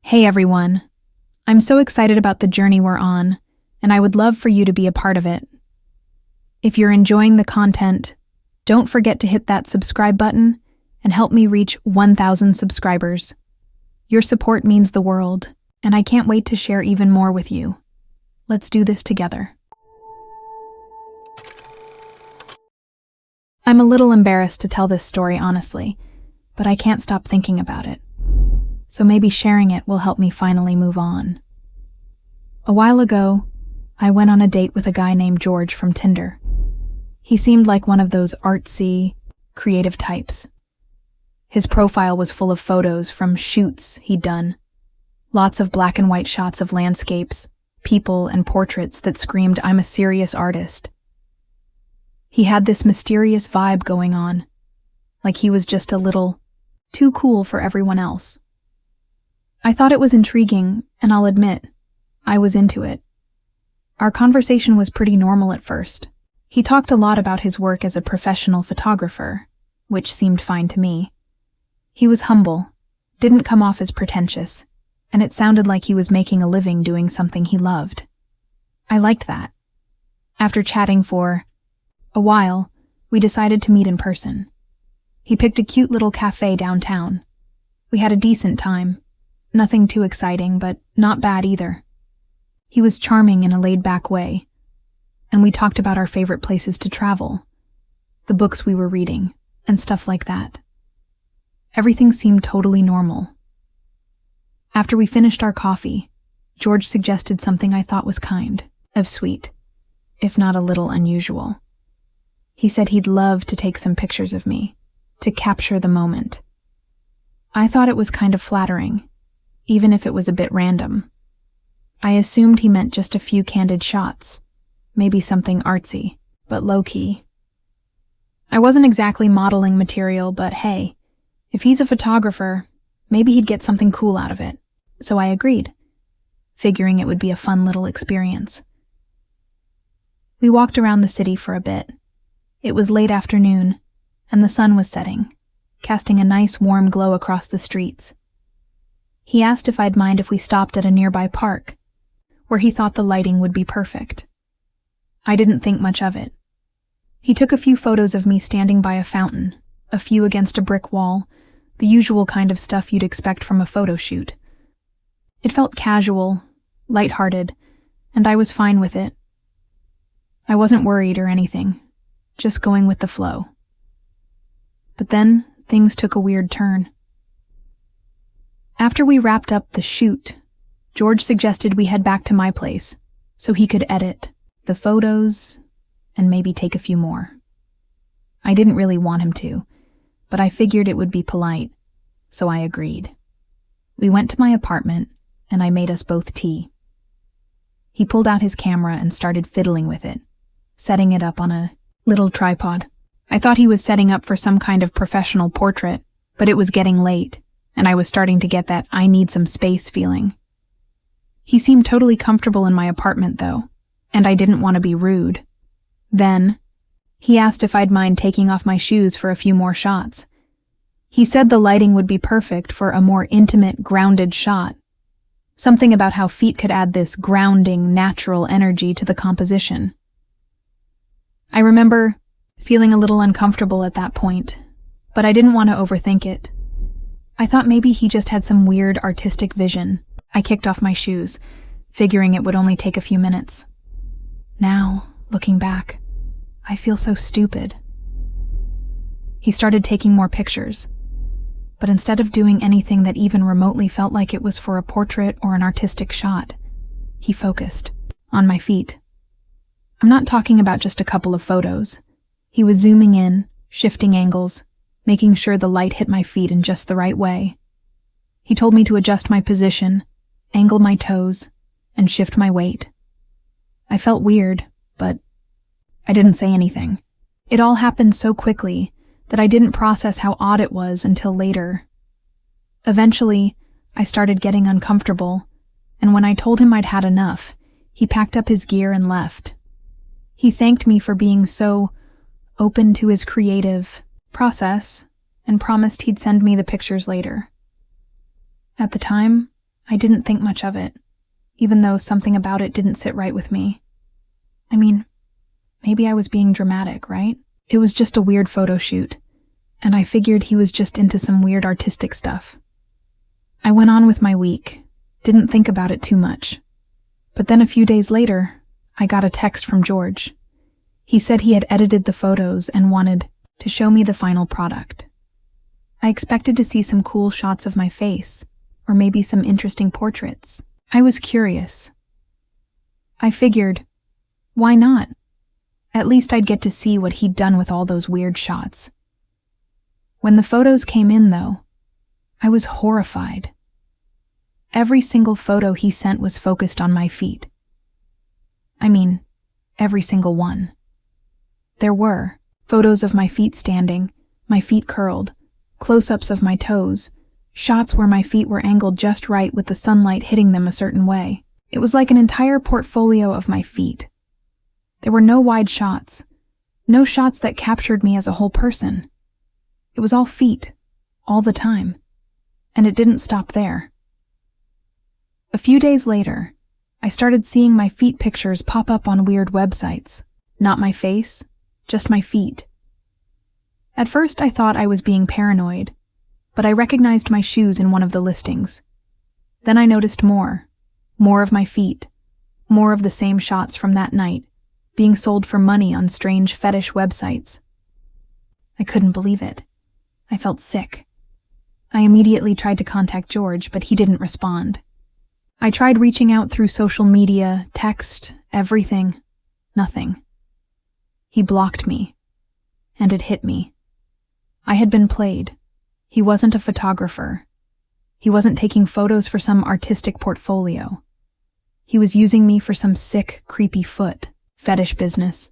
Hey everyone, I'm so excited about the journey we're on, and I would love for you to be a part of it. If you're enjoying the content, don't forget to hit that subscribe button and help me reach 1,000 subscribers. Your support means the world, and I can't wait to share even more with you. Let's do this together. I'm a little embarrassed to tell this story honestly, but I can't stop thinking about it. So maybe sharing it will help me finally move on. A while ago, I went on a date with a guy named George from Tinder. He seemed like one of those artsy, creative types. His profile was full of photos from shoots he'd done. Lots of black and white shots of landscapes, people, and portraits that screamed, "I'm a serious artist." He had this mysterious vibe going on, like he was just a little too cool for everyone else. I thought it was intriguing, and I'll admit, I was into it. Our conversation was pretty normal at first. He talked a lot about his work as a professional photographer, which seemed fine to me. He was humble, didn't come off as pretentious, and it sounded like he was making a living doing something he loved. I liked that. After chatting for a while, we decided to meet in person. He picked a cute little cafe downtown. We had a decent time. Nothing too exciting, but not bad either. He was charming in a laid-back way, and we talked about our favorite places to travel, the books we were reading, and stuff like that. Everything seemed totally normal. After we finished our coffee, George suggested something I thought was kind of sweet, if not a little unusual. He said he'd love to take some pictures of me, to capture the moment. I thought it was kind of flattering, even if it was a bit random. I assumed he meant just a few candid shots, maybe something artsy, but low-key. I wasn't exactly modeling material, but hey, if he's a photographer, maybe he'd get something cool out of it. So I agreed, figuring it would be a fun little experience. We walked around the city for a bit. It was late afternoon, and the sun was setting, casting a nice warm glow across the streets. He asked if I'd mind if we stopped at a nearby park, where he thought the lighting would be perfect. I didn't think much of it. He took a few photos of me standing by a fountain, a few against a brick wall, the usual kind of stuff you'd expect from a photo shoot. It felt casual, lighthearted, and I was fine with it. I wasn't worried or anything, just going with the flow. But then things took a weird turn. After we wrapped up the shoot, George suggested we head back to my place so he could edit the photos and maybe take a few more. I didn't really want him to, but I figured it would be polite, so I agreed. We went to my apartment, and I made us both tea. He pulled out his camera and started fiddling with it, setting it up on a little tripod. I thought he was setting up for some kind of professional portrait, but it was getting late, and I was starting to get that I need some space feeling. He seemed totally comfortable in my apartment, though, and I didn't want to be rude. Then, he asked if I'd mind taking off my shoes for a few more shots. He said the lighting would be perfect for a more intimate, grounded shot. Something about how feet could add this grounding, natural energy to the composition. I remember feeling a little uncomfortable at that point, but I didn't want to overthink it. I thought maybe he just had some weird artistic vision. I kicked off my shoes, figuring it would only take a few minutes. Now, looking back, I feel so stupid. He started taking more pictures, but instead of doing anything that even remotely felt like it was for a portrait or an artistic shot, he focused on my feet. I'm not talking about just a couple of photos. He was zooming in, shifting angles, making sure the light hit my feet in just the right way. He told me to adjust my position, angle my toes, and shift my weight. I felt weird, but I didn't say anything. It all happened so quickly that I didn't process how odd it was until later. Eventually, I started getting uncomfortable, and when I told him I'd had enough, he packed up his gear and left. He thanked me for being so open to his creative process and promised he'd send me the pictures later. At the time, I didn't think much of it, even though something about it didn't sit right with me. I mean, maybe I was being dramatic, right? It was just a weird photo shoot, and I figured he was just into some weird artistic stuff. I went on with my week, didn't think about it too much. But then a few days later, I got a text from George. He said he had edited the photos and wanted to show me the final product. I expected to see some cool shots of my face, or maybe some interesting portraits. I was curious. I figured, why not? At least I'd get to see what he'd done with all those weird shots. When the photos came in, though, I was horrified. Every single photo he sent was focused on my feet. I mean, every single one. There were photos of my feet standing, my feet curled, close-ups of my toes, shots where my feet were angled just right with the sunlight hitting them a certain way. It was like an entire portfolio of my feet. There were no wide shots, no shots that captured me as a whole person. It was all feet, all the time. And it didn't stop there. A few days later, I started seeing my feet pictures pop up on weird websites. Not my face, just my feet. At first I thought I was being paranoid, but I recognized my shoes in one of the listings. Then I noticed more of my feet, more of the same shots from that night, being sold for money on strange fetish websites. I couldn't believe it. I felt sick. I immediately tried to contact George, but he didn't respond. I tried reaching out through social media, text, everything. Nothing. He blocked me. And it hit me. I had been played. He wasn't a photographer. He wasn't taking photos for some artistic portfolio. He was using me for some sick, creepy fetish business.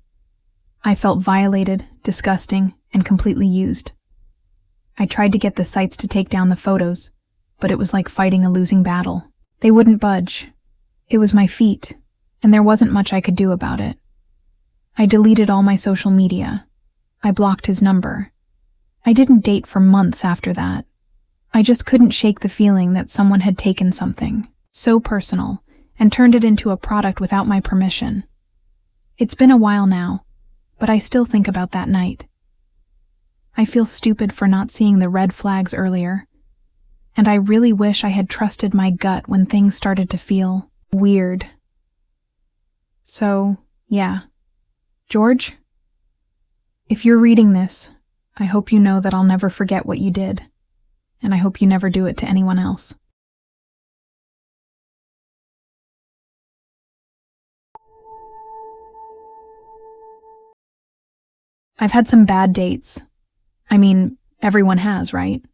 I felt violated, disgusting, and completely used. I tried to get the sites to take down the photos, but it was like fighting a losing battle. They wouldn't budge. It was my feet, and there wasn't much I could do about it. I deleted all my social media. I blocked his number. I didn't date for months after that. I just couldn't shake the feeling that someone had taken something so personal and turned it into a product without my permission. It's been a while now, but I still think about that night. I feel stupid for not seeing the red flags earlier, and I really wish I had trusted my gut when things started to feel weird. So, yeah. George? If you're reading this, I hope you know that I'll never forget what you did, and I hope you never do it to anyone else. I've had some bad dates. I mean, everyone has, right?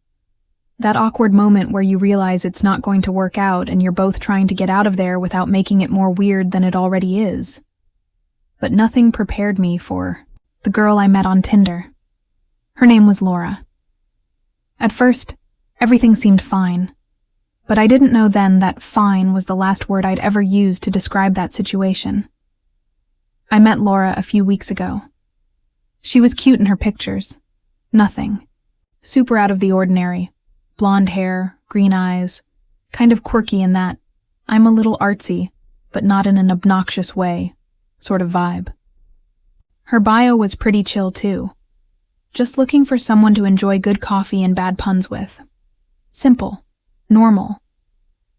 That awkward moment where you realize it's not going to work out and you're both trying to get out of there without making it more weird than it already is. But nothing prepared me for the girl I met on Tinder. Her name was Laura. At first, everything seemed fine, but I didn't know then that fine was the last word I'd ever use to describe that situation. I met Laura a few weeks ago. She was cute in her pictures. Nothing. Super out of the ordinary. Blonde hair, green eyes. Kind of quirky in that I'm a little artsy, but not in an obnoxious way, sort of vibe. Her bio was pretty chill too. Just looking for someone to enjoy good coffee and bad puns with. Simple. Normal.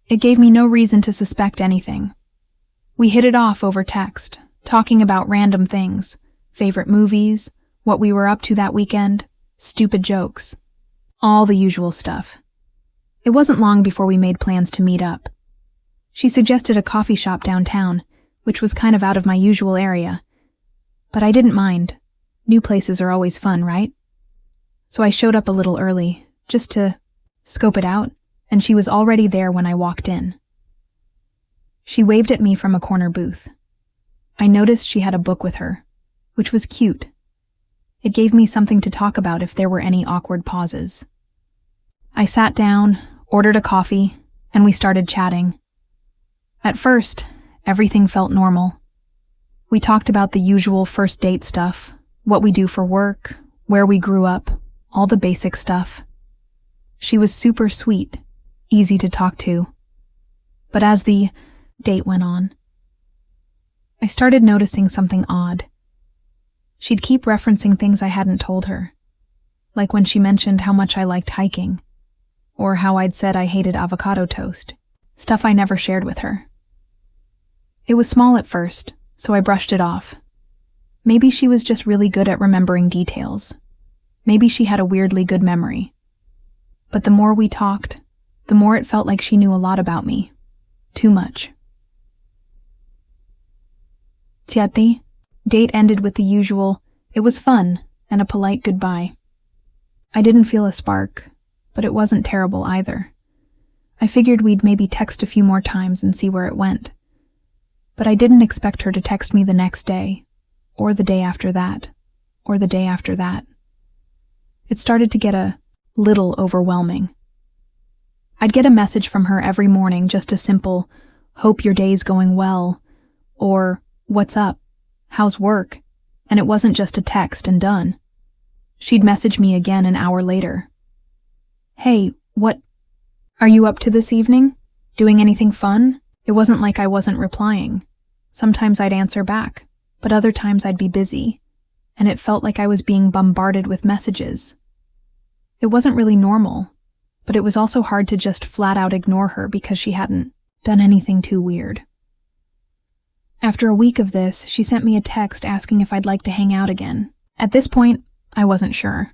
It gave me no reason to suspect anything. We hit it off over text, talking about random things. Favorite movies, what we were up to that weekend, stupid jokes. All the usual stuff. It wasn't long before we made plans to meet up. She suggested a coffee shop downtown, which was kind of out of my usual area. But I didn't mind. New places are always fun, right? So I showed up a little early, just to scope it out, and she was already there when I walked in. She waved at me from a corner booth. I noticed she had a book with her, which was cute. It gave me something to talk about if there were any awkward pauses. I sat down, ordered a coffee, and we started chatting. At first, everything felt normal. We talked about the usual first date stuff, what we do for work, where we grew up, all the basic stuff. She was super sweet, easy to talk to. But as the date went on, I started noticing something odd. She'd keep referencing things I hadn't told her, like when she mentioned how much I liked hiking, or how I'd said I hated avocado toast, stuff I never shared with her. It was small at first, so I brushed it off. Maybe she was just really good at remembering details. Maybe she had a weirdly good memory. But the more we talked, the more it felt like she knew a lot about me. Too much. Tiati, date ended with the usual, it was fun, and a polite goodbye. I didn't feel a spark, but it wasn't terrible either. I figured we'd maybe text a few more times and see where it went. But I didn't expect her to text me the next day, or the day after that, or the day after that. It started to get a little overwhelming. I'd get a message from her every morning, just a simple, hope your day's going well, or what's up, how's work, and it wasn't just a text and done. She'd message me again an hour later. Hey, what are you up to this evening? Doing anything fun? It wasn't like I wasn't replying. Sometimes I'd answer back, but other times I'd be busy, and it felt like I was being bombarded with messages. It wasn't really normal, but it was also hard to just flat out ignore her because she hadn't done anything too weird. After a week of this, she sent me a text asking if I'd like to hang out again. At this point, I wasn't sure.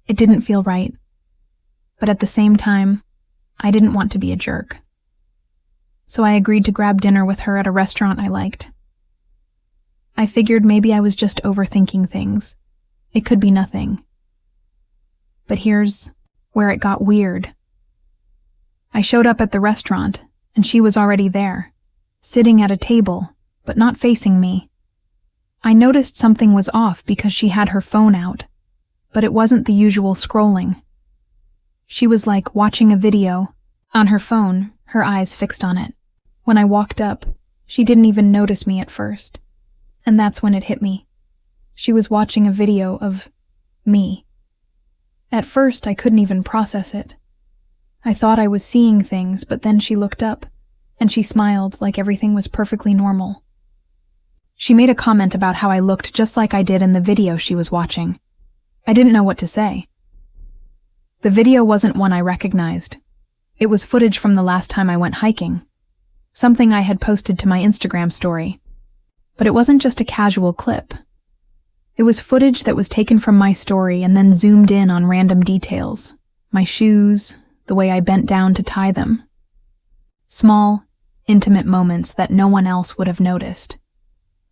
It didn't feel right, but at the same time, I didn't want to be a jerk. So I agreed to grab dinner with her at a restaurant I liked. I figured maybe I was just overthinking things. It could be nothing. But here's where it got weird. I showed up at the restaurant, and she was already there, sitting at a table, but not facing me. I noticed something was off because she had her phone out, but it wasn't the usual scrolling. She was like watching a video on her phone, her eyes fixed on it. When I walked up, she didn't even notice me at first. And that's when it hit me. She was watching a video of me. At first, I couldn't even process it. I thought I was seeing things, but then she looked up, and she smiled like everything was perfectly normal. She made a comment about how I looked just like I did in the video she was watching. I didn't know what to say. The video wasn't one I recognized. It was footage from the last time I went hiking, something I had posted to my Instagram story. But it wasn't just a casual clip. It was footage that was taken from my story and then zoomed in on random details. My shoes, the way I bent down to tie them. Small, intimate moments that no one else would have noticed.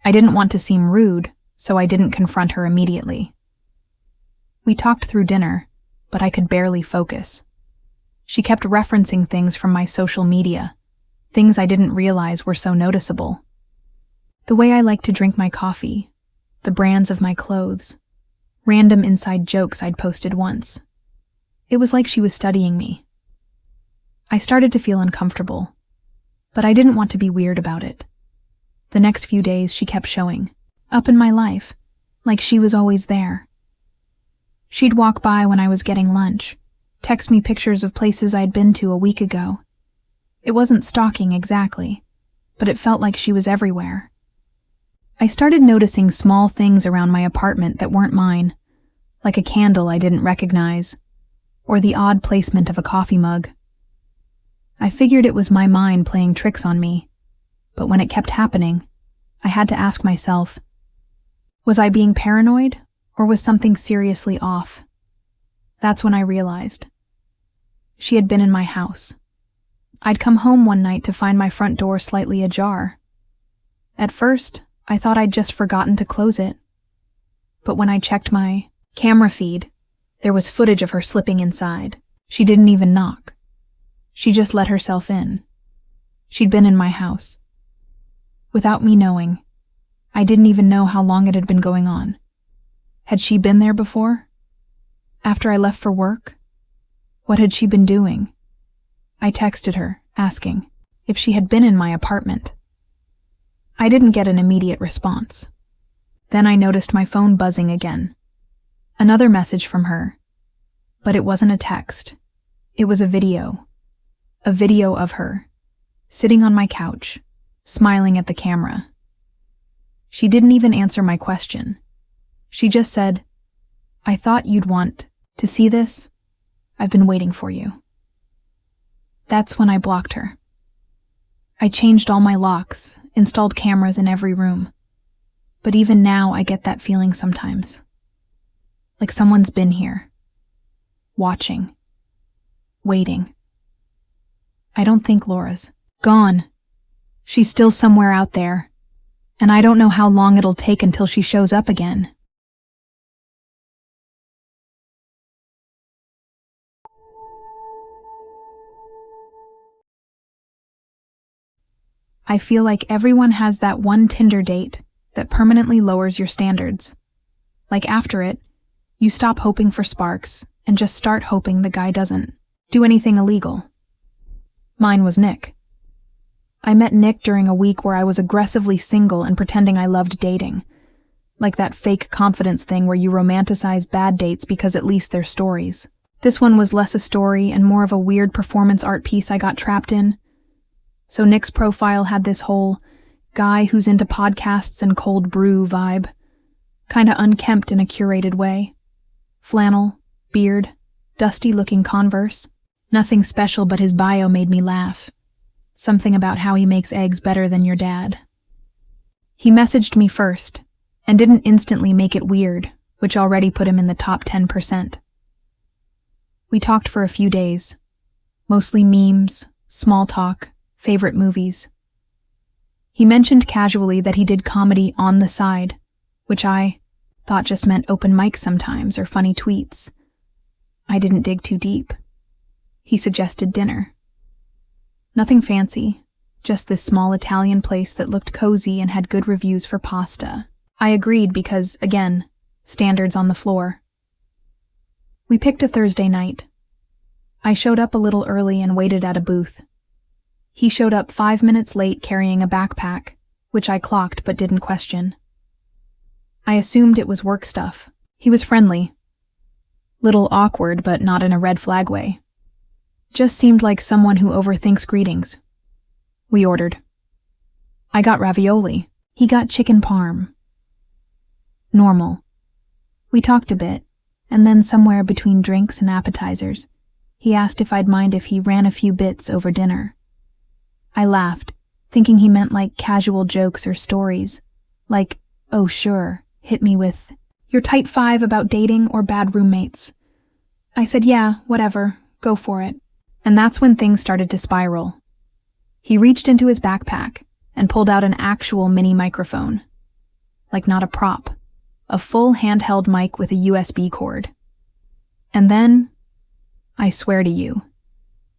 I didn't want to seem rude, so I didn't confront her immediately. We talked through dinner, but I could barely focus. She kept referencing things from my social media, things I didn't realize were so noticeable. The way I like to drink my coffee, the brands of my clothes, random inside jokes I'd posted once. It was like she was studying me. I started to feel uncomfortable, but I didn't want to be weird about it. The next few days she kept showing up in my life, like she was always there. She'd walk by when I was getting lunch, text me pictures of places I'd been to a week ago. It wasn't stalking exactly, but it felt like she was everywhere. I started noticing small things around my apartment that weren't mine, like a candle I didn't recognize, or the odd placement of a coffee mug. I figured it was my mind playing tricks on me, but when it kept happening, I had to ask myself, was I being paranoid, or was something seriously off? That's when I realized. She had been in my house. I'd come home one night to find my front door slightly ajar. At first, I thought I'd just forgotten to close it. But when I checked my camera feed, there was footage of her slipping inside. She didn't even knock. She just let herself in. She'd been in my house. Without me knowing, I didn't even know how long it had been going on. Had she been there before? After I left for work? What had she been doing? I texted her, asking if she had been in my apartment. I didn't get an immediate response. Then I noticed my phone buzzing again. Another message from her. But it wasn't a text. It was a video. A video of her. sitting on my couch, smiling at the camera. She didn't even answer my question. She just said, "I thought you'd want to see this. I've been waiting for you." That's when I blocked her. I changed all my locks, installed cameras in every room. But even now I get that feeling sometimes. Like someone's been here. Watching. Waiting. I don't think Laura's gone. She's still somewhere out there. And I don't know how long it'll take until she shows up again. I feel like everyone has that one Tinder date that permanently lowers your standards. Like after it, you stop hoping for sparks and just start hoping the guy doesn't do anything illegal. Mine was Nick. I met Nick during a week where I was aggressively single and pretending I loved dating. Like that fake confidence thing where you romanticize bad dates because at least they're stories. This one was less a story and more of a weird performance art piece I got trapped in. So Nick's profile had this whole guy who's into podcasts and cold brew vibe. Kinda unkempt in a curated way. Flannel, beard, dusty-looking Converse. Nothing special, but his bio made me laugh. Something about how he makes eggs better than your dad. He messaged me first, and didn't instantly make it weird, which already put him in the top 10%. We talked for a few days. Mostly memes, small talk, favorite movies. He mentioned casually that he did comedy on the side, which I thought just meant open mic sometimes or funny tweets. I didn't dig too deep. He suggested dinner. Nothing fancy, just this small Italian place that looked cozy and had good reviews for pasta. I agreed because, again, standards on the floor. We picked a Thursday night. I showed up a little early and waited at a booth. He showed up 5 minutes late carrying a backpack, which I clocked but didn't question. I assumed it was work stuff. He was friendly. Little awkward, but not in a red flag way. Just seemed like someone who overthinks greetings. We ordered. I got ravioli. He got chicken parm. Normal. We talked a bit, and then somewhere between drinks and appetizers, he asked if I'd mind if he ran a few bits over dinner. I laughed, thinking he meant like casual jokes or stories. Like, oh sure, hit me with, your tight 5 about dating or bad roommates. I said, yeah, whatever, go for it. And that's when things started to spiral. He reached into his backpack and pulled out an actual mini microphone. Like not a prop. A full handheld mic with a USB cord. And then, I swear to you,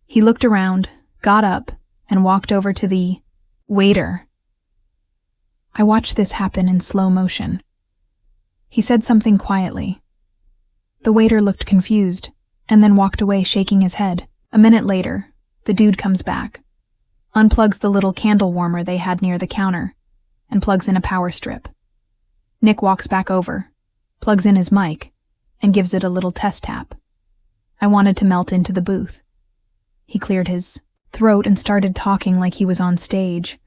he looked around, got up, and walked over to the waiter. I watched this happen in slow motion. He said something quietly. The waiter looked confused, and then walked away shaking his head. A minute later, the dude comes back, unplugs the little candle warmer they had near the counter, and plugs in a power strip. Nick walks back over, plugs in his mic, and gives it a little test tap. I wanted to melt into the booth. He cleared his throat and started talking like he was on stage.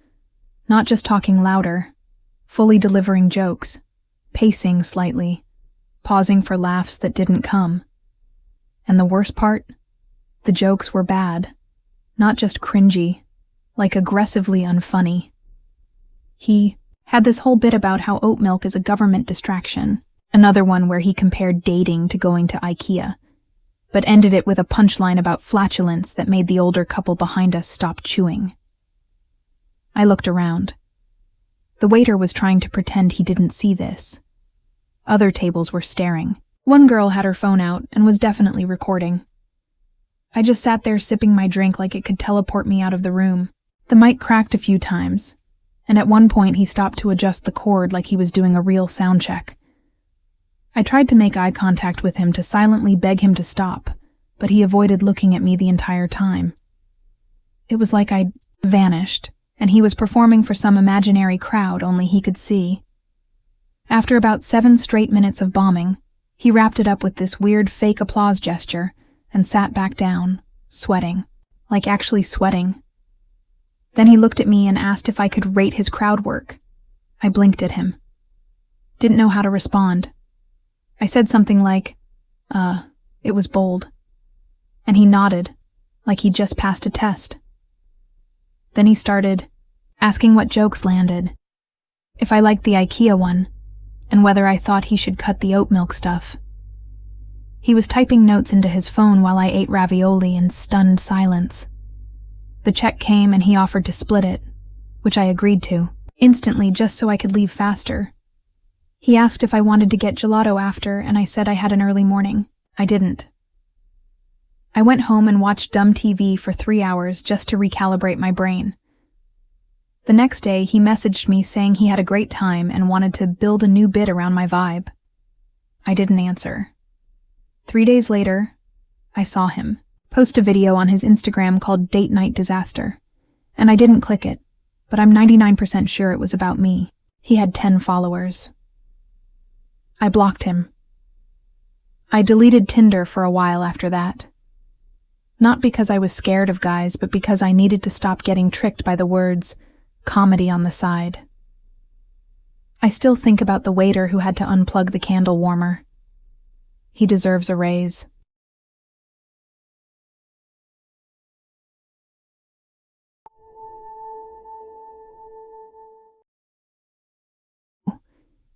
Not just talking louder, fully delivering jokes, pacing slightly, pausing for laughs that didn't come. And the worst part? The jokes were bad. Not just cringy, like aggressively unfunny. He had this whole bit about how oat milk is a government distraction, another one where he compared dating to going to IKEA, but ended it with a punchline about flatulence that made the older couple behind us stop chewing. I looked around. The waiter was trying to pretend he didn't see this. Other tables were staring. One girl had her phone out and was definitely recording. I just sat there sipping my drink like it could teleport me out of the room. The mic cracked a few times, and at one point he stopped to adjust the cord like he was doing a real sound check. I tried to make eye contact with him to silently beg him to stop, but he avoided looking at me the entire time. It was like I'd vanished, and he was performing for some imaginary crowd only he could see. After about 7 straight minutes of bombing, he wrapped it up with this weird fake applause gesture and sat back down, sweating. Like actually sweating. Then he looked at me and asked if I could rate his crowd work. I blinked at him. Didn't know how to respond. I said something like, it was bold. And he nodded, like he'd just passed a test. Then he started asking what jokes landed, if I liked the IKEA one, and whether I thought he should cut the oat milk stuff. He was typing notes into his phone while I ate ravioli in stunned silence. The check came and he offered to split it, which I agreed to, instantly just so I could leave faster. He asked if I wanted to get gelato after, and I said I had an early morning. I didn't. I went home and watched dumb TV for 3 hours just to recalibrate my brain. The next day, he messaged me saying he had a great time and wanted to build a new bit around my vibe. I didn't answer. 3 days later, I saw him post a video on his Instagram called Date Night Disaster, and I didn't click it, but I'm 99% sure it was about me. He had 10 followers. I blocked him. I deleted Tinder for a while after that. Not because I was scared of guys, but because I needed to stop getting tricked by the words, comedy on the side. I still think about the waiter who had to unplug the candle warmer. He deserves a raise.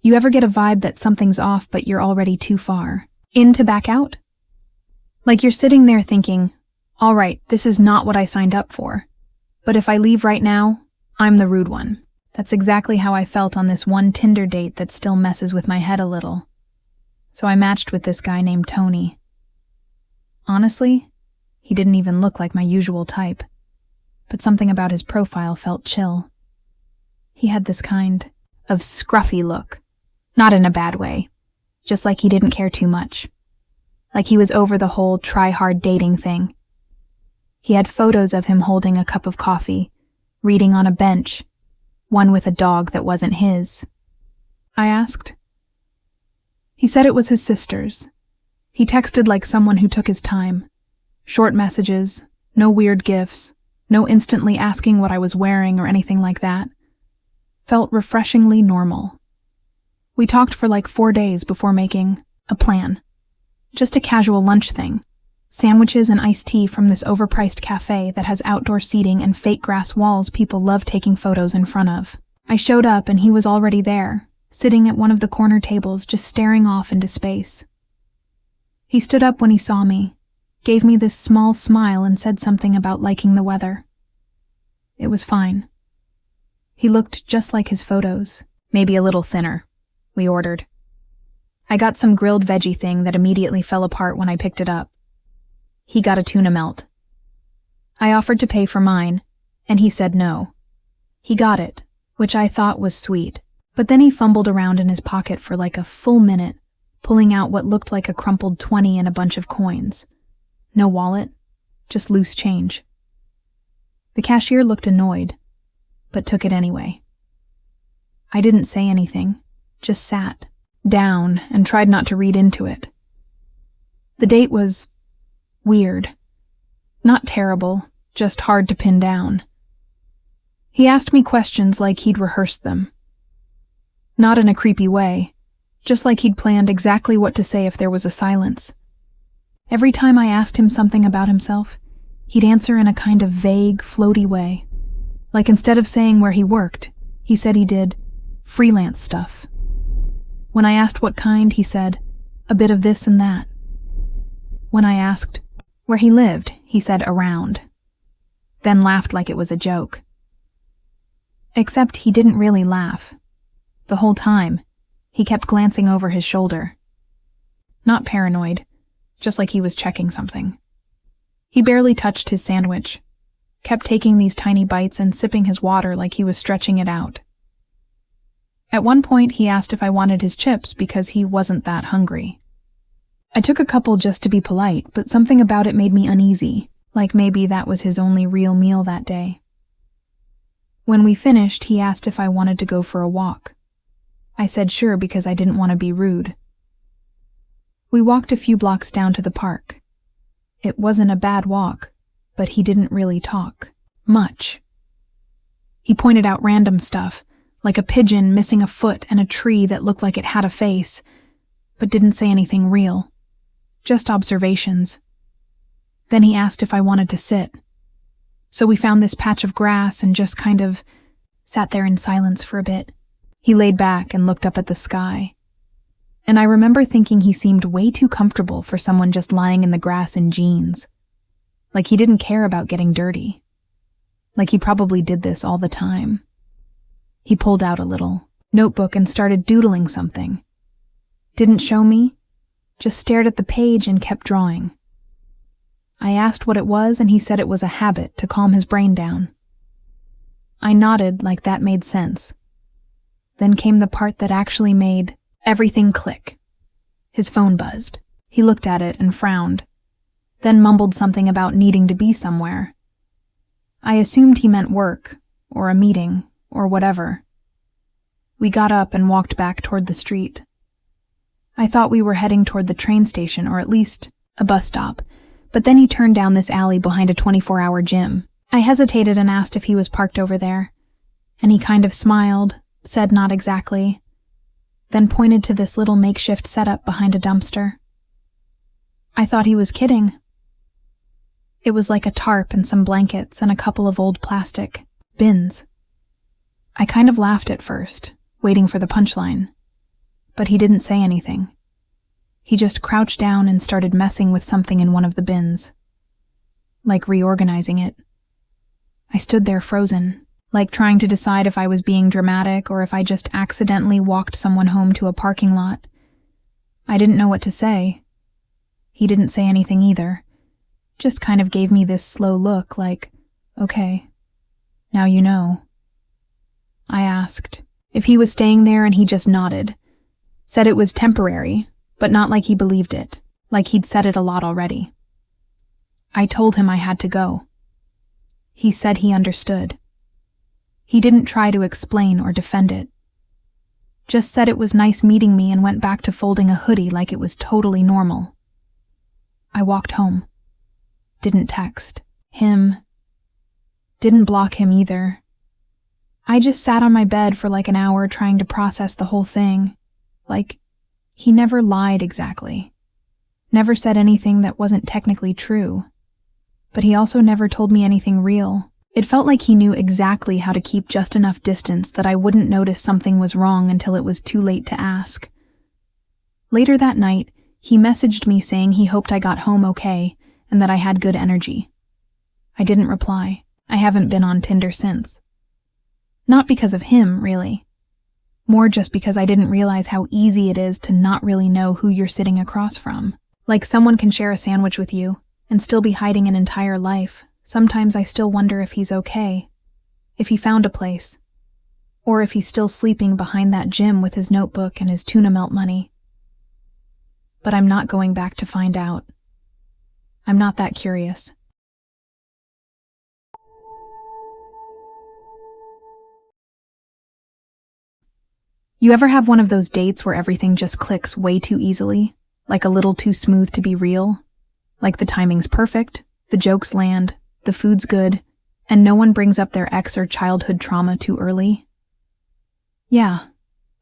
You ever get a vibe that something's off but you're already too far in to back out? Like you're sitting there thinking, all right, this is not what I signed up for, but if I leave right now, I'm the rude one. That's exactly how I felt on this one Tinder date that still messes with my head a little. So I matched with this guy named Tony. Honestly, he didn't even look like my usual type, but something about his profile felt chill. He had this kind of scruffy look. Not in a bad way, just like he didn't care too much. Like he was over the whole try-hard dating thing. He had photos of him holding a cup of coffee, reading on a bench, one with a dog that wasn't his. I asked. He said it was his sister's. He texted like someone who took his time. Short messages, no weird gifs, no instantly asking what I was wearing or anything like that. Felt refreshingly normal. We talked for like 4 days before making a plan. Just a casual lunch thing. Sandwiches and iced tea from this overpriced cafe that has outdoor seating and fake grass walls people love taking photos in front of. I showed up and he was already there, sitting at one of the corner tables just staring off into space. He stood up when he saw me, gave me this small smile and said something about liking the weather. It was fine. He looked just like his photos, maybe a little thinner. We ordered. I got some grilled veggie thing that immediately fell apart when I picked it up. He got a tuna melt. I offered to pay for mine, and he said no. He got it, which I thought was sweet, but then he fumbled around in his pocket for like a full minute, pulling out what looked like a crumpled 20 and a bunch of coins. No wallet, just loose change. The cashier looked annoyed, but took it anyway. I didn't say anything. Just sat down and tried not to read into it. The date was weird. Not terrible, just hard to pin down. He asked me questions like he'd rehearsed them. Not in a creepy way, just like he'd planned exactly what to say if there was a silence. Every time I asked him something about himself, he'd answer in a kind of vague, floaty way. Like instead of saying where he worked, he said he did freelance stuff. When I asked what kind, he said, a bit of this and that. When I asked where he lived, he said around. Then laughed like it was a joke. Except he didn't really laugh. The whole time, he kept glancing over his shoulder. Not paranoid, just like he was checking something. He barely touched his sandwich, kept taking these tiny bites and sipping his water like he was stretching it out. At one point, he asked if I wanted his chips because he wasn't that hungry. I took a couple just to be polite, but something about it made me uneasy, like maybe that was his only real meal that day. When we finished, he asked if I wanted to go for a walk. I said sure because I didn't want to be rude. We walked a few blocks down to the park. It wasn't a bad walk, but he didn't really talk much. He pointed out random stuff, like a pigeon missing a foot and a tree that looked like it had a face, but didn't say anything real. Just observations. Then he asked if I wanted to sit. So we found this patch of grass and just kind of sat there in silence for a bit. He laid back and looked up at the sky. And I remember thinking he seemed way too comfortable for someone just lying in the grass in jeans. Like he didn't care about getting dirty. Like he probably did this all the time. He pulled out a little notebook and started doodling something. Didn't show me, just stared at the page and kept drawing. I asked what it was and he said it was a habit to calm his brain down. I nodded like that made sense. Then came the part that actually made everything click. His phone buzzed. He looked at it and frowned, then mumbled something about needing to be somewhere. I assumed he meant work, or a meeting, or whatever. We got up and walked back toward the street. I thought we were heading toward the train station, or at least a bus stop, but then he turned down this alley behind a 24-hour gym. I hesitated and asked if he was parked over there, and he kind of smiled, said not exactly, then pointed to this little makeshift setup behind a dumpster. I thought he was kidding. It was like a tarp and some blankets and a couple of old plastic bins. I kind of laughed at first, waiting for the punchline, but he didn't say anything. He just crouched down and started messing with something in one of the bins, like reorganizing it. I stood there frozen, like trying to decide if I was being dramatic or if I just accidentally walked someone home to a parking lot. I didn't know what to say. He didn't say anything either, just kind of gave me this slow look like, okay, now you know. I asked if he was staying there and he just nodded, said it was temporary, but not like he believed it, like he'd said it a lot already. I told him I had to go. He said he understood. He didn't try to explain or defend it. Just said it was nice meeting me and went back to folding a hoodie like it was totally normal. I walked home. Didn't text him. Didn't block him either. I just sat on my bed for like an hour trying to process the whole thing. Like, he never lied exactly. Never said anything that wasn't technically true. But he also never told me anything real. It felt like he knew exactly how to keep just enough distance that I wouldn't notice something was wrong until it was too late to ask. Later that night, he messaged me saying he hoped I got home okay and that I had good energy. I didn't reply. I haven't been on Tinder since. Not because of him, really. More just because I didn't realize how easy it is to not really know who you're sitting across from. Like someone can share a sandwich with you and still be hiding an entire life. Sometimes I still wonder if he's okay, if he found a place, or if he's still sleeping behind that gym with his notebook and his tuna melt money. But I'm not going back to find out. I'm not that curious. You ever have one of those dates where everything just clicks way too easily, like a little too smooth to be real? Like the timing's perfect, the jokes land, the food's good, and no one brings up their ex or childhood trauma too early? Yeah,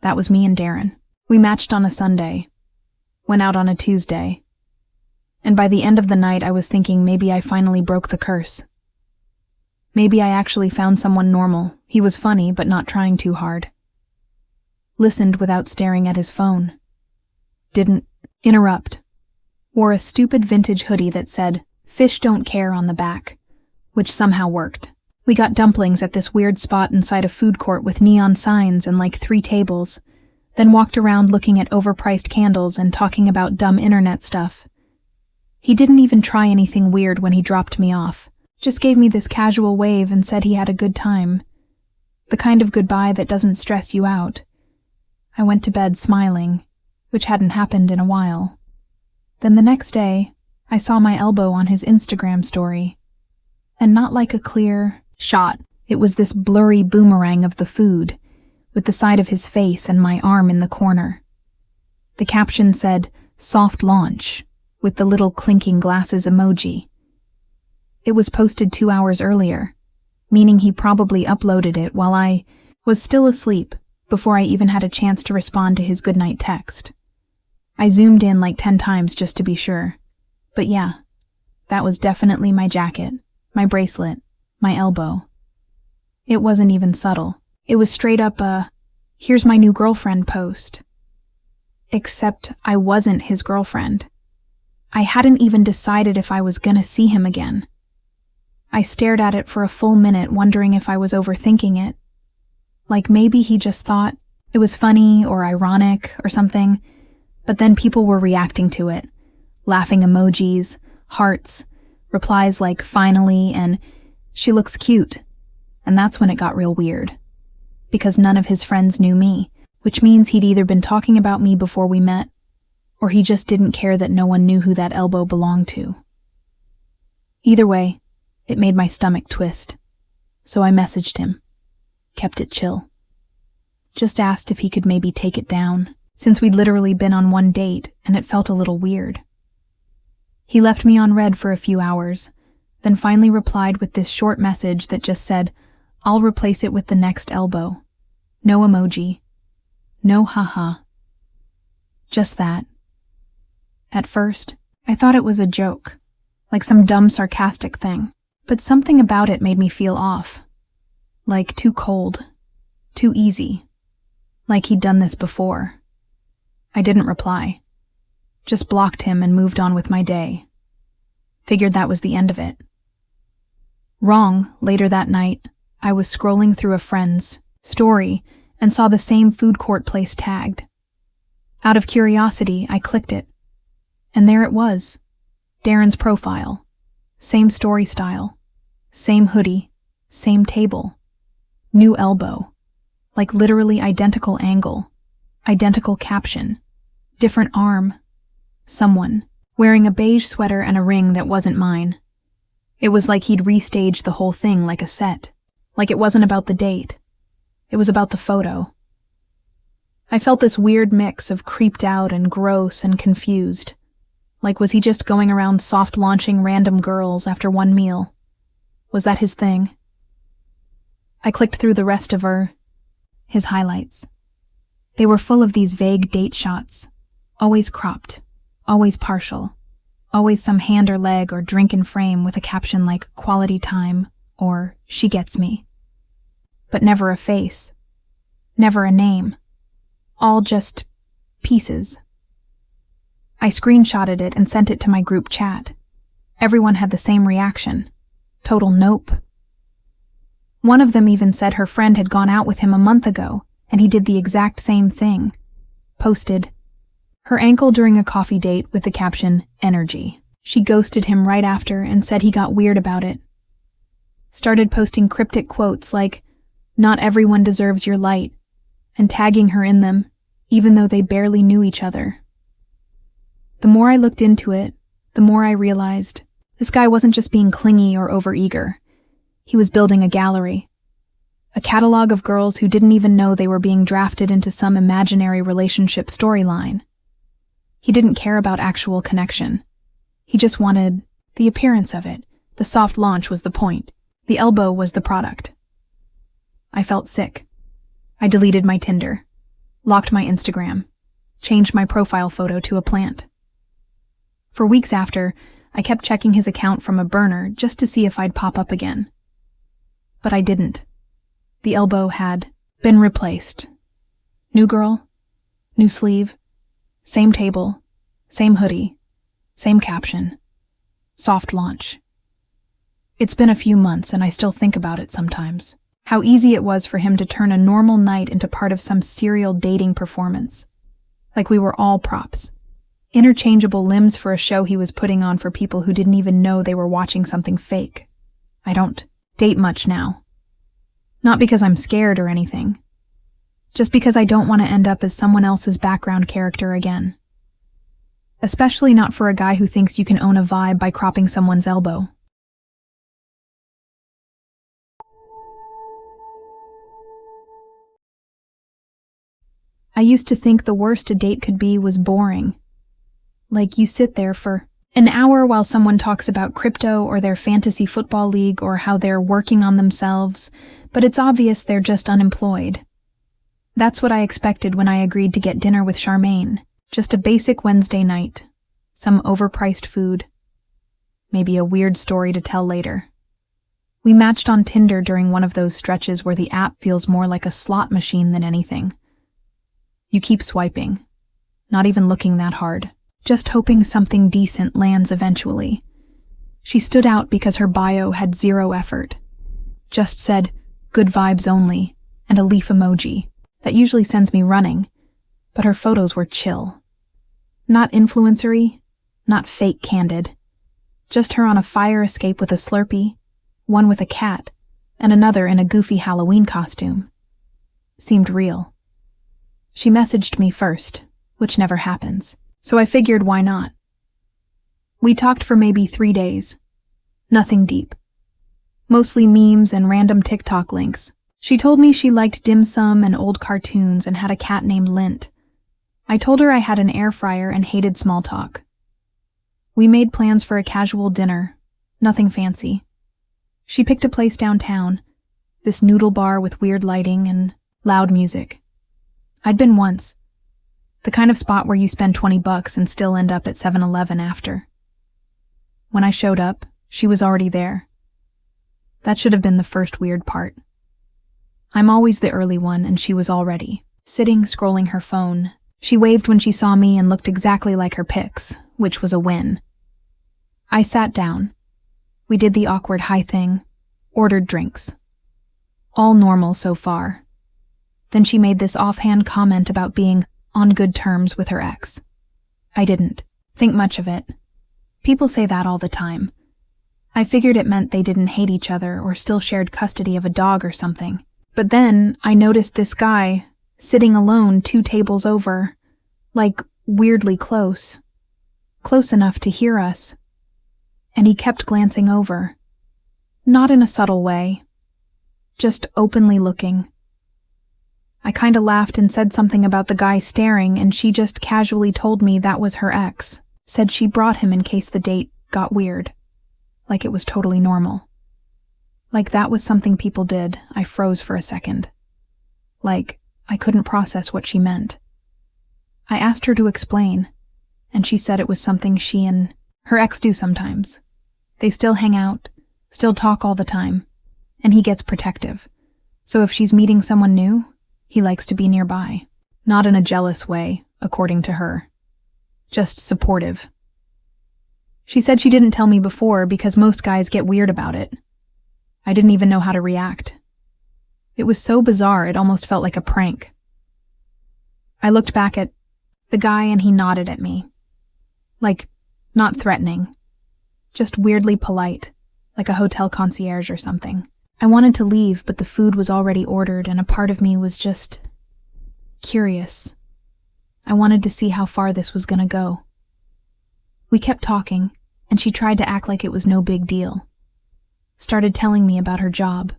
that was me and Darren. We matched on a Sunday, went out on a Tuesday, and by the end of the night I was thinking maybe I finally broke the curse. Maybe I actually found someone normal. He was funny, but not trying too hard. Listened without staring at his phone. Didn't interrupt. Wore a stupid vintage hoodie that said, "Fish don't care" on the back, which somehow worked. We got dumplings at this weird spot inside a food court with neon signs and like 3 tables, then walked around looking at overpriced candles and talking about dumb internet stuff. He didn't even try anything weird when he dropped me off, just gave me this casual wave and said he had a good time. The kind of goodbye that doesn't stress you out. I went to bed smiling, which hadn't happened in a while. Then the next day, I saw my elbow on his Instagram story. And not like a clear shot, it was this blurry boomerang of the food, with the side of his face and my arm in the corner. The caption said, "Soft launch," with the little clinking glasses emoji. It was posted 2 hours earlier, meaning he probably uploaded it while I was still asleep before I even had a chance to respond to his goodnight text. I zoomed in like 10 times just to be sure. But yeah, that was definitely my jacket, my bracelet, my elbow. It wasn't even subtle. It was straight up a, "Here's my new girlfriend" post. Except I wasn't his girlfriend. I hadn't even decided if I was gonna see him again. I stared at it for a full minute, wondering if I was overthinking it. Like maybe he just thought it was funny or ironic or something, but then people were reacting to it. Laughing emojis, hearts, replies like "finally" and "she looks cute." And that's when it got real weird. Because none of his friends knew me, which means he'd either been talking about me before we met, or he just didn't care that no one knew who that elbow belonged to. Either way, it made my stomach twist. So I messaged him. Kept it chill. Just asked if he could maybe take it down, since we'd literally been on one date and it felt a little weird. He left me on read for a few hours, then finally replied with this short message that just said, "I'll replace it with the next elbow." No emoji. No haha. Just that. At first, I thought it was a joke, like some dumb sarcastic thing, but something about it made me feel off. Like too cold, too easy, like he'd done this before. I didn't reply, just blocked him and moved on with my day. Figured that was the end of it. Wrong, later that night, I was scrolling through a friend's story and saw the same food court place tagged. Out of curiosity, I clicked it. And there it was. Darren's profile. Same story style. Same hoodie. Same table. New elbow. Like literally identical angle. Identical caption. Different arm. Someone. Wearing a beige sweater and a ring that wasn't mine. It was like he'd restaged the whole thing like a set. Like it wasn't about the date. It was about the photo. I felt this weird mix of creeped out and gross and confused. Like, was he just going around soft-launching random girls after one meal? Was that his thing? I clicked through the rest of his highlights. They were full of these vague date shots. Always cropped. Always partial. Always some hand or leg or drink in frame with a caption like "quality time" or "she gets me." But never a face. Never a name. All just pieces. I screenshotted it and sent it to my group chat. Everyone had the same reaction. Total nope. One of them even said her friend had gone out with him a month ago, and he did the exact same thing. Posted her ankle during a coffee date with the caption, "energy." She ghosted him right after and said he got weird about it. Started posting cryptic quotes like, "Not everyone deserves your light," and tagging her in them, even though they barely knew each other. The more I looked into it, the more I realized this guy wasn't just being clingy or overeager. He was building a gallery. A catalog of girls who didn't even know they were being drafted into some imaginary relationship storyline. He didn't care about actual connection. He just wanted the appearance of it. The soft launch was the point. The elbow was the product. I felt sick. I deleted my Tinder, locked my Instagram, changed my profile photo to a plant. For weeks after, I kept checking his account from a burner just to see if I'd pop up again. But I didn't. The elbow had been replaced. New girl, new sleeve, same table, same hoodie, same caption, soft launch. It's been a few months and I still think about it sometimes. How easy it was for him to turn a normal night into part of some serial dating performance. Like we were all props. Interchangeable limbs for a show he was putting on for people who didn't even know they were watching something fake. I don't date much now. Not because I'm scared or anything. Just because I don't want to end up as someone else's background character again. Especially not for a guy who thinks you can own a vibe by cropping someone's elbow. I used to think the worst a date could be was boring. Like you sit there for An hour while someone talks about crypto or their fantasy football league or how they're working on themselves, but it's obvious they're just unemployed. That's what I expected when I agreed to get dinner with Charmaine. Just a basic Wednesday night. Some overpriced food. Maybe a weird story to tell later. We matched on Tinder during one of those stretches where the app feels more like a slot machine than anything. You keep swiping, not even looking that hard, just hoping something decent lands eventually. She stood out because her bio had zero effort. Just said, "good vibes only," and a leaf emoji. That usually sends me running, but her photos were chill. Not influencery, not fake candid. Just her on a fire escape with a Slurpee, one with a cat, and another in a goofy Halloween costume. Seemed real. She messaged me first, which never happens, so I figured why not. We talked for maybe 3 days. Nothing deep. Mostly memes and random TikTok links. She told me she liked dim sum and old cartoons and had a cat named Lint. I told her I had an air fryer and hated small talk. We made plans for a casual dinner, nothing fancy. She picked a place downtown, this noodle bar with weird lighting and loud music. I'd been once. The kind of spot where you spend $20 and still end up at 7-Eleven after. When I showed up, she was already there. That should have been the first weird part. I'm always the early one, and she was already sitting, scrolling her phone. She waved when she saw me and looked exactly like her pics, which was a win. I sat down. We did the awkward hi thing, ordered drinks. All normal so far. Then she made this offhand comment about being on good terms with her ex. I didn't think much of it. People say that all the time. I figured it meant they didn't hate each other or still shared custody of a dog or something. But then I noticed this guy sitting alone 2 tables over, like weirdly close. Close enough to hear us. And he kept glancing over. Not in a subtle way. Just openly looking. I kinda laughed and said something about the guy staring, and she just casually told me that was her ex. Said she brought him in case the date got weird. Like it was totally normal. Like that was something people did. I froze for a second. Like, I couldn't process what she meant. I asked her to explain, and she said it was something she and her ex do sometimes. They still hang out, still talk all the time, and he gets protective. So if she's meeting someone new, he likes to be nearby. Not in a jealous way, according to her. Just supportive. She said she didn't tell me before because most guys get weird about it. I didn't even know how to react. It was so bizarre it almost felt like a prank. I looked back at the guy and he nodded at me. Like, not threatening. Just weirdly polite, like a hotel concierge or something. I wanted to leave, but the food was already ordered and a part of me was just curious. I wanted to see how far this was gonna go. We kept talking, and she tried to act like it was no big deal. Started telling me about her job,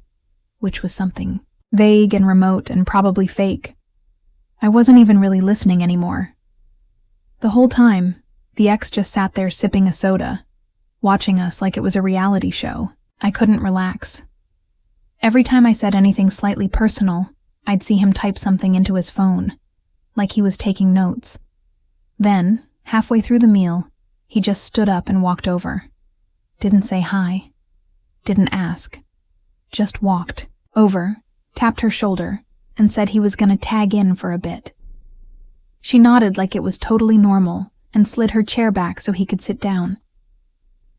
which was something vague and remote and probably fake. I wasn't even really listening anymore. The whole time, the ex just sat there sipping a soda, watching us like it was a reality show. I couldn't relax. Every time I said anything slightly personal, I'd see him type something into his phone, like he was taking notes. Then, halfway through the meal, he just stood up and walked over. Didn't say hi. Didn't ask. Just walked over, tapped her shoulder, and said he was gonna tag in for a bit. She nodded like it was totally normal and slid her chair back so he could sit down.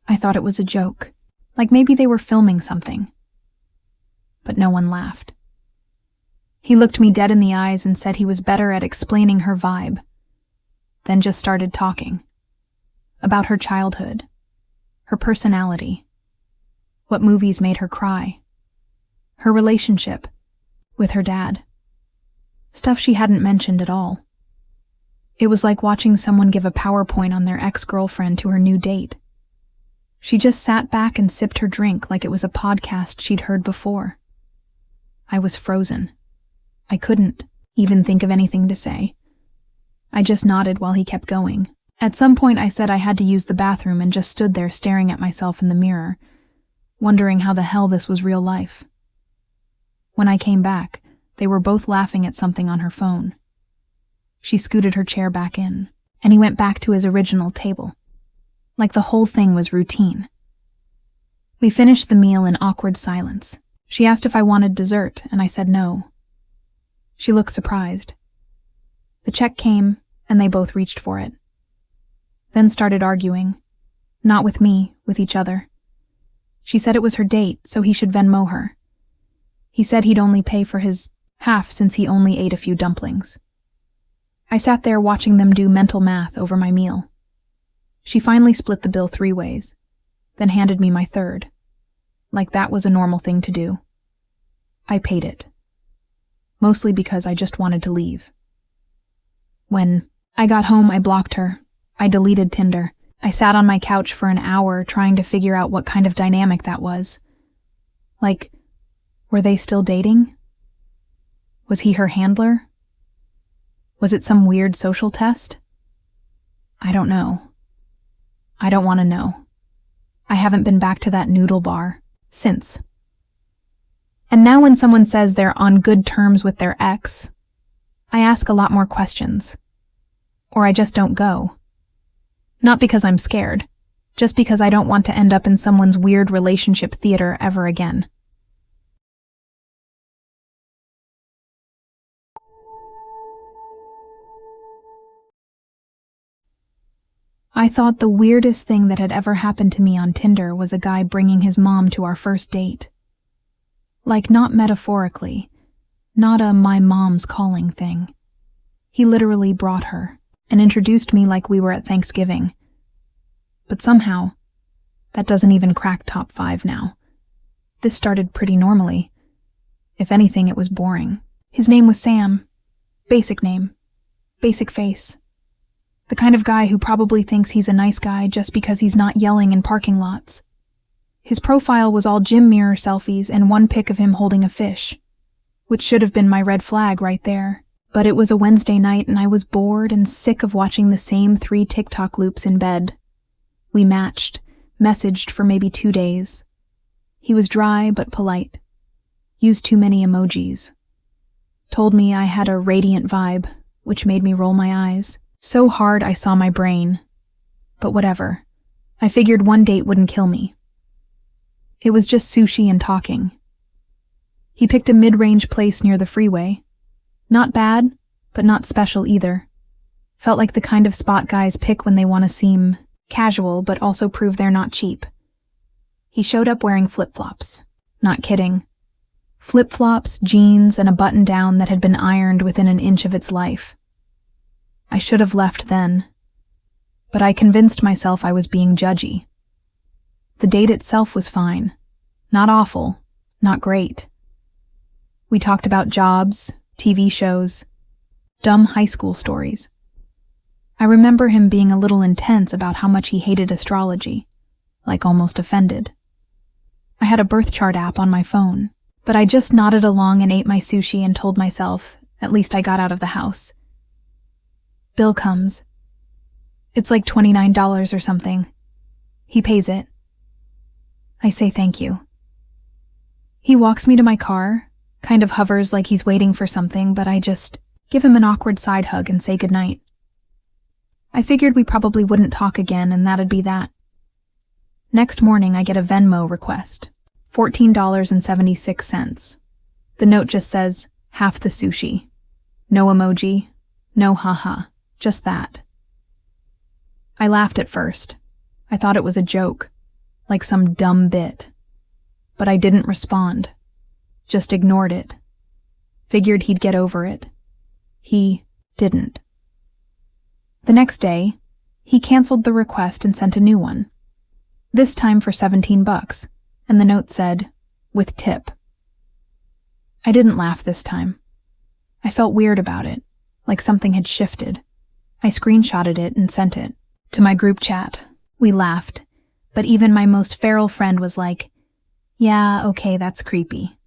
I thought it was a joke, like maybe they were filming something. But no one laughed. He looked me dead in the eyes and said he was better at explaining her vibe. Then just started talking. About her childhood. Her personality. What movies made her cry. Her relationship with her dad. Stuff she hadn't mentioned at all. It was like watching someone give a PowerPoint on their ex-girlfriend to her new date. She just sat back and sipped her drink like it was a podcast she'd heard before. I was frozen. I couldn't even think of anything to say. I just nodded while he kept going. At some point I said I had to use the bathroom and just stood there staring at myself in the mirror, wondering how the hell this was real life. When I came back, they were both laughing at something on her phone. She scooted her chair back in, and he went back to his original table, like the whole thing was routine. We finished the meal in awkward silence. She asked if I wanted dessert, and I said no. She looked surprised. The check came, and they both reached for it. Then started arguing. Not with me, with each other. She said it was her date, so he should Venmo her. He said he'd only pay for his half since he only ate a few dumplings. I sat there watching them do mental math over my meal. She finally split the bill 3 ways, then handed me my third. Like that was a normal thing to do. I paid it. Mostly because I just wanted to leave. When I got home, I blocked her. I deleted Tinder. I sat on my couch for an hour trying to figure out what kind of dynamic that was. Like, were they still dating? Was he her handler? Was it some weird social test? I don't know. I don't want to know. I haven't been back to that noodle bar since. And now when someone says they're on good terms with their ex, I ask a lot more questions. Or I just don't go. Not because I'm scared, just because I don't want to end up in someone's weird relationship theater ever again. I thought the weirdest thing that had ever happened to me on Tinder was a guy bringing his mom to our first date. Like, not metaphorically, not a my mom's calling thing. He literally brought her and introduced me like we were at Thanksgiving. But somehow, that doesn't even crack top 5 now. This started pretty normally. If anything, it was boring. His name was Sam. Basic name. Basic face. The kind of guy who probably thinks he's a nice guy just because he's not yelling in parking lots. His profile was all gym mirror selfies and one pic of him holding a fish, which should have been my red flag right there. But it was a Wednesday night and I was bored and sick of watching the same 3 TikTok loops in bed. We matched, messaged for maybe 2 days. He was dry but polite. Used too many emojis. Told me I had a radiant vibe, which made me roll my eyes. So hard I saw my brain. But whatever. I figured one date wouldn't kill me. It was just sushi and talking. He picked a mid-range place near the freeway. Not bad, but not special either. Felt like the kind of spot guys pick when they want to seem casual but also prove they're not cheap. He showed up wearing flip-flops. Not kidding. Flip-flops, jeans, and a button-down that had been ironed within an inch of its life. I should have left then, but I convinced myself I was being judgy. The date itself was fine. Not awful, not great. We talked about jobs, TV shows, dumb high school stories. I remember him being a little intense about how much he hated astrology, like almost offended. I had a birth chart app on my phone, but I just nodded along and ate my sushi and told myself, at least I got out of the house. Bill comes. It's like $29 or something. He pays it. I say thank you. He walks me to my car, kind of hovers like he's waiting for something, but I just give him an awkward side hug and say goodnight. I figured we probably wouldn't talk again and that'd be that. Next morning I get a Venmo request, $14.76. The note just says, half the sushi. No emoji, no haha. Just that. I laughed at first. I thought it was a joke, like some dumb bit. But I didn't respond. Just ignored it. Figured he'd get over it. He didn't. The next day, he canceled the request and sent a new one. This time for $17, and the note said, with tip. I didn't laugh this time. I felt weird about it, like something had shifted. I screenshotted it and sent it to my group chat. We laughed, but even my most feral friend was like, yeah, okay, that's creepy.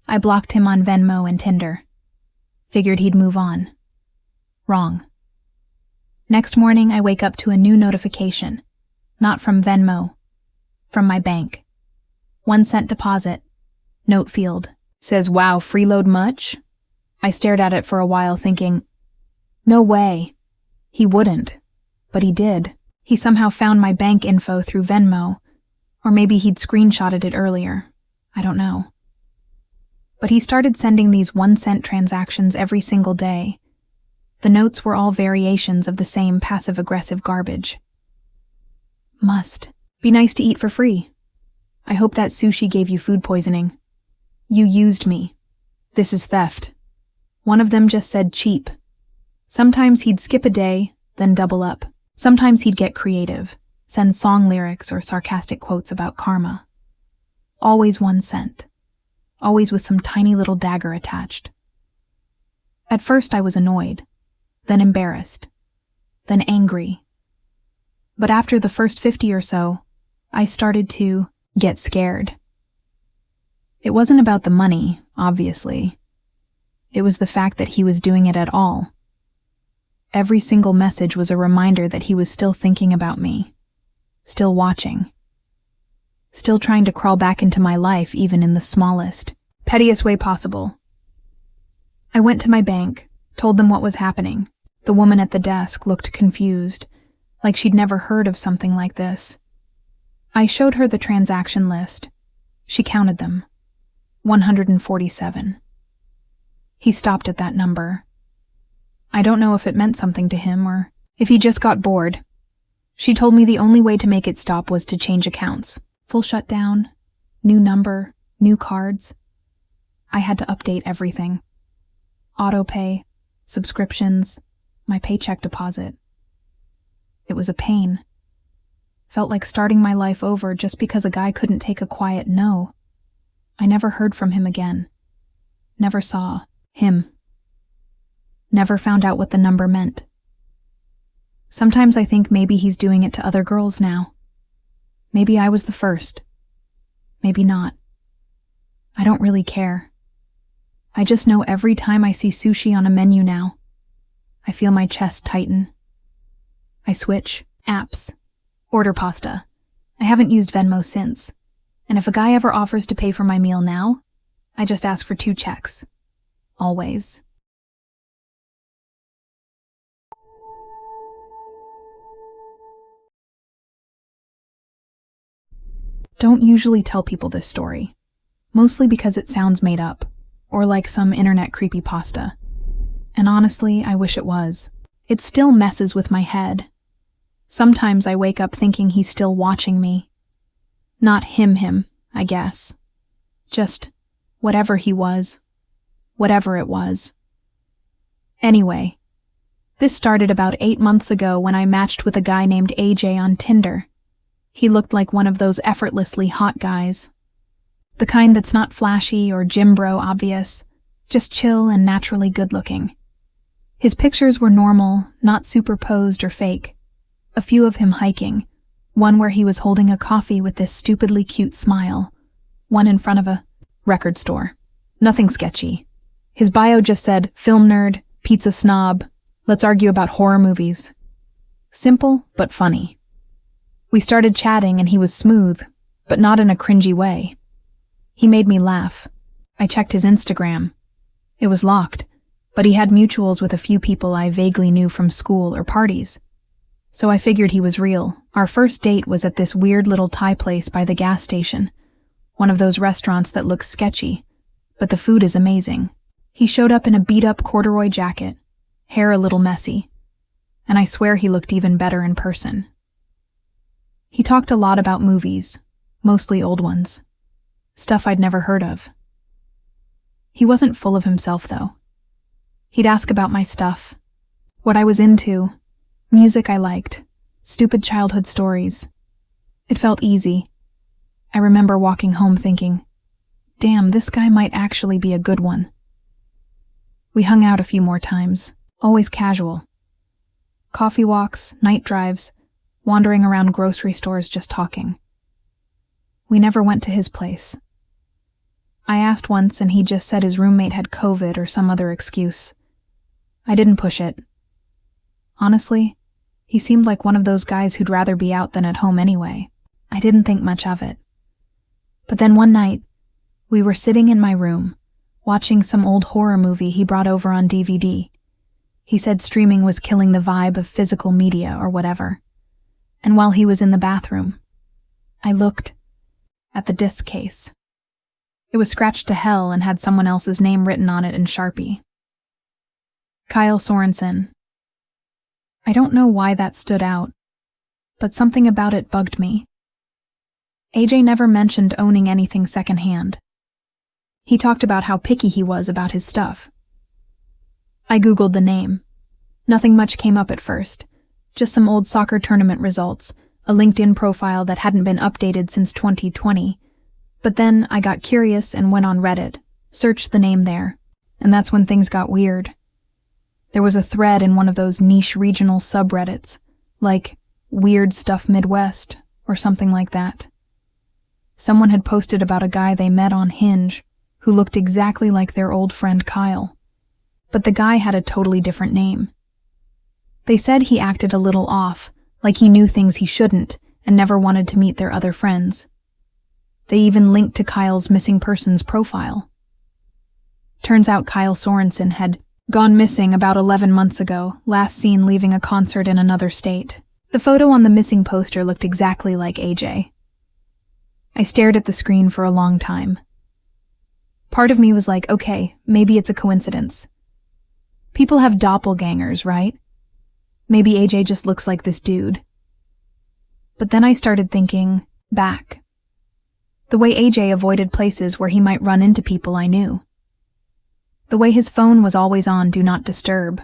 I blocked him on Venmo and Tinder. Figured he'd move on. Wrong. Next morning, I wake up to a new notification. Not from Venmo. From my bank. 1 cent deposit. Note field. Says, wow, freeload much? I stared at it for a while thinking, no way. He wouldn't. But he did. He somehow found my bank info through Venmo. Or maybe he'd screenshotted it earlier. I don't know. But he started sending these 1 cent transactions every single day. The notes were all variations of the same passive-aggressive garbage. Must. Be nice to eat for free. I hope that sushi gave you food poisoning. You used me. This is theft. One of them just said cheap. Sometimes he'd skip a day, then double up. Sometimes he'd get creative, send song lyrics or sarcastic quotes about karma. Always 1 cent. Always with some tiny little dagger attached. At first I was annoyed, then embarrassed, then angry. But after the first 50 or so, I started to get scared. It wasn't about the money, obviously. It was the fact that he was doing it at all. Every single message was a reminder that he was still thinking about me, still watching, still trying to crawl back into my life even in the smallest, pettiest way possible. I went to my bank, told them what was happening. The woman at the desk looked confused, like she'd never heard of something like this. I showed her the transaction list. She counted them. 147. He stopped at that number. I don't know if it meant something to him or if he just got bored. She told me the only way to make it stop was to change accounts. Full shutdown, new number, new cards. I had to update everything. Auto pay, subscriptions, my paycheck deposit. It was a pain. Felt like starting my life over just because a guy couldn't take a quiet no. I never heard from him again. Never saw him. Never found out what the number meant. Sometimes I think maybe he's doing it to other girls now. Maybe I was the first. Maybe not. I don't really care. I just know every time I see sushi on a menu now, I feel my chest tighten. I switch apps, order pasta. I haven't used Venmo since. And if a guy ever offers to pay for my meal now, I just ask for 2 checks. Always. Don't usually tell people this story, mostly because it sounds made up, or like some internet creepypasta. And honestly, I wish it was. It still messes with my head. Sometimes I wake up thinking he's still watching me. Not him, I guess. Just whatever he was. Whatever it was. Anyway, this started about 8 months ago when I matched with a guy named AJ on Tinder. He looked like one of those effortlessly hot guys. The kind that's not flashy or gym bro obvious, just chill and naturally good-looking. His pictures were normal, not superposed or fake. A few of him hiking, one where he was holding a coffee with this stupidly cute smile, one in front of a record store. Nothing sketchy. His bio just said, film nerd, pizza snob, let's argue about horror movies. Simple, but funny. We started chatting and he was smooth, but not in a cringy way. He made me laugh. I checked his Instagram. It was locked, but he had mutuals with a few people I vaguely knew from school or parties. So I figured he was real. Our first date was at this weird little Thai place by the gas station, one of those restaurants that looks sketchy, but the food is amazing. He showed up in a beat-up corduroy jacket, hair a little messy, and I swear he looked even better in person. He talked a lot about movies, mostly old ones, stuff I'd never heard of. He wasn't full of himself, though. He'd ask about my stuff, what I was into, music I liked, stupid childhood stories. It felt easy. I remember walking home thinking, damn, this guy might actually be a good one. We hung out a few more times, always casual. Coffee walks, night drives, wandering around grocery stores just talking. We never went to his place. I asked once and he just said his roommate had COVID or some other excuse. I didn't push it. Honestly, He seemed like one of those guys who'd rather be out than at home anyway. I didn't think much of it. But then one night, we were sitting in my room, watching some old horror movie he brought over on DVD. He said streaming was killing the vibe of physical media or whatever. And while he was in the bathroom, I looked at the disc case. It was scratched to hell and had someone else's name written on it in Sharpie. Kyle Sorensen. I don't know why that stood out, but something about it bugged me. AJ never mentioned owning anything secondhand. He talked about how picky he was about his stuff. I Googled the name. Nothing much came up at first, just some old soccer tournament results, a LinkedIn profile that hadn't been updated since 2020. But then I got curious and went on Reddit, searched the name there, and that's when things got weird. There was a thread in one of those niche regional subreddits, like Weird Stuff Midwest or something like that. Someone had posted about a guy they met on Hinge who looked exactly like their old friend Kyle, but the guy had a totally different name. They said he acted a little off, like he knew things he shouldn't and never wanted to meet their other friends. They even linked to Kyle's missing persons profile. Turns out Kyle Sorensen had gone missing about 11 months ago, last seen leaving a concert in another state. The photo on the missing poster looked exactly like AJ. I stared at the screen for a long time. Part of me was like, okay, maybe it's a coincidence. People have doppelgangers, right? Maybe AJ just looks like this dude. But then I started thinking back. The way AJ avoided places where he might run into people I knew. The way his phone was always on Do Not Disturb.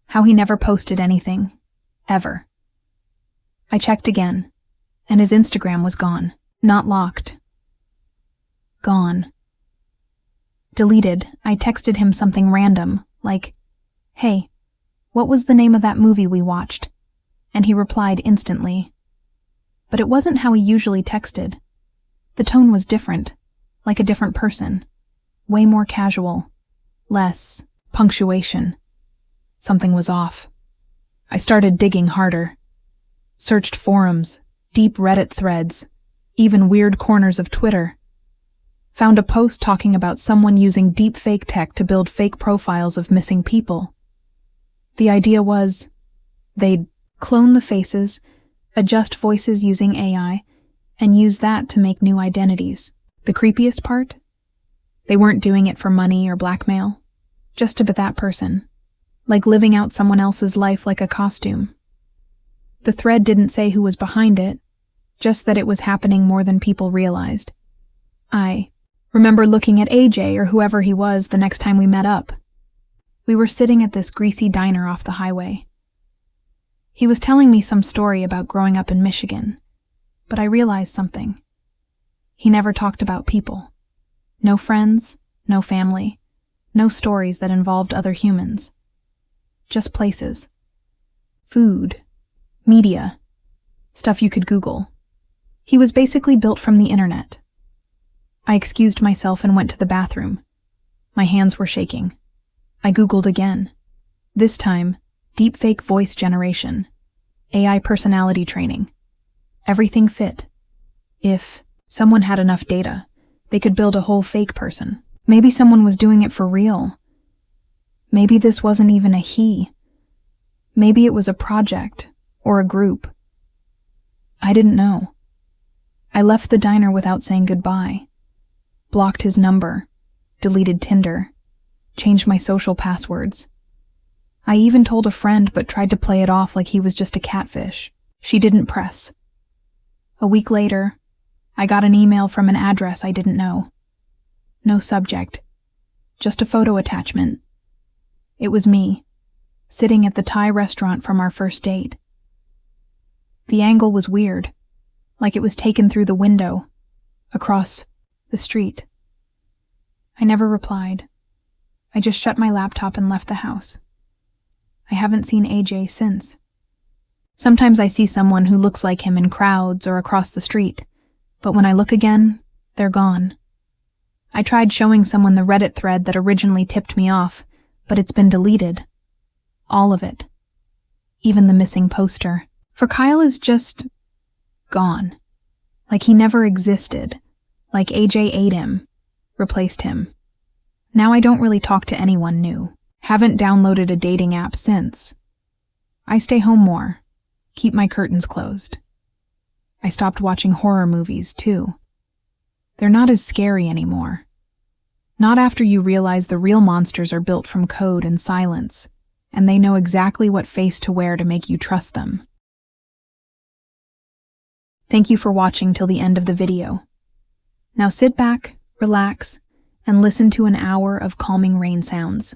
How he never posted anything. Ever. I checked again, and his Instagram was gone. Not locked. Gone. Deleted. I texted him something random, like, "Hey, what was the name of that movie we watched?" And he replied instantly. But it wasn't how he usually texted. The tone was different, like a different person. Way more casual. Less punctuation. Something was off. I started digging harder. Searched forums, deep Reddit threads, even weird corners of Twitter. Found a post talking about someone using deepfake tech to build fake profiles of missing people. The idea was, they'd clone the faces, adjust voices using AI, and use that to make new identities. The creepiest part? They weren't doing it for money or blackmail, just to be that person, like living out someone else's life like a costume. The thread didn't say who was behind it, just that it was happening more than people realized. I remember looking at AJ or whoever he was the next time we met up. We were sitting at this greasy diner off the highway. He was telling me some story about growing up in Michigan, but I realized something. He never talked about people. No friends, no family, no stories that involved other humans. Just places. Food. Media. Stuff you could Google. He was basically built from the internet. I excused myself and went to the bathroom. My hands were shaking. I Googled again. This time, deepfake voice generation. AI personality training. Everything fit. If someone had enough data, they could build a whole fake person. Maybe someone was doing it for real. Maybe this wasn't even a he. Maybe it was a project or a group. I didn't know. I left the diner without saying goodbye. Blocked his number. Deleted Tinder. Changed my social passwords. I even told a friend but tried to play it off like he was just a catfish. She didn't press. A week later, I got an email from an address I didn't know. No subject. Just a photo attachment. It was me, sitting at the Thai restaurant from our first date. The angle was weird, like it was taken through the window, across the street. I never replied. I just shut my laptop and left the house. I haven't seen AJ since. Sometimes I see someone who looks like him in crowds or across the street, but when I look again, they're gone. I tried showing someone the Reddit thread that originally tipped me off, but it's been deleted. All of it. even the missing poster. For Kyle is just gone. Like he never existed. Like AJ ate him, replaced him. Now I don't really talk to anyone new. Haven't downloaded a dating app since. I stay home more, keep my curtains closed. I stopped watching horror movies, too. They're not as scary anymore. Not after you realize the real monsters are built from code and silence, and they know exactly what face to wear to make you trust them. Thank you for watching till the end of the video. Now sit back, relax, and listen to an hour of calming rain sounds.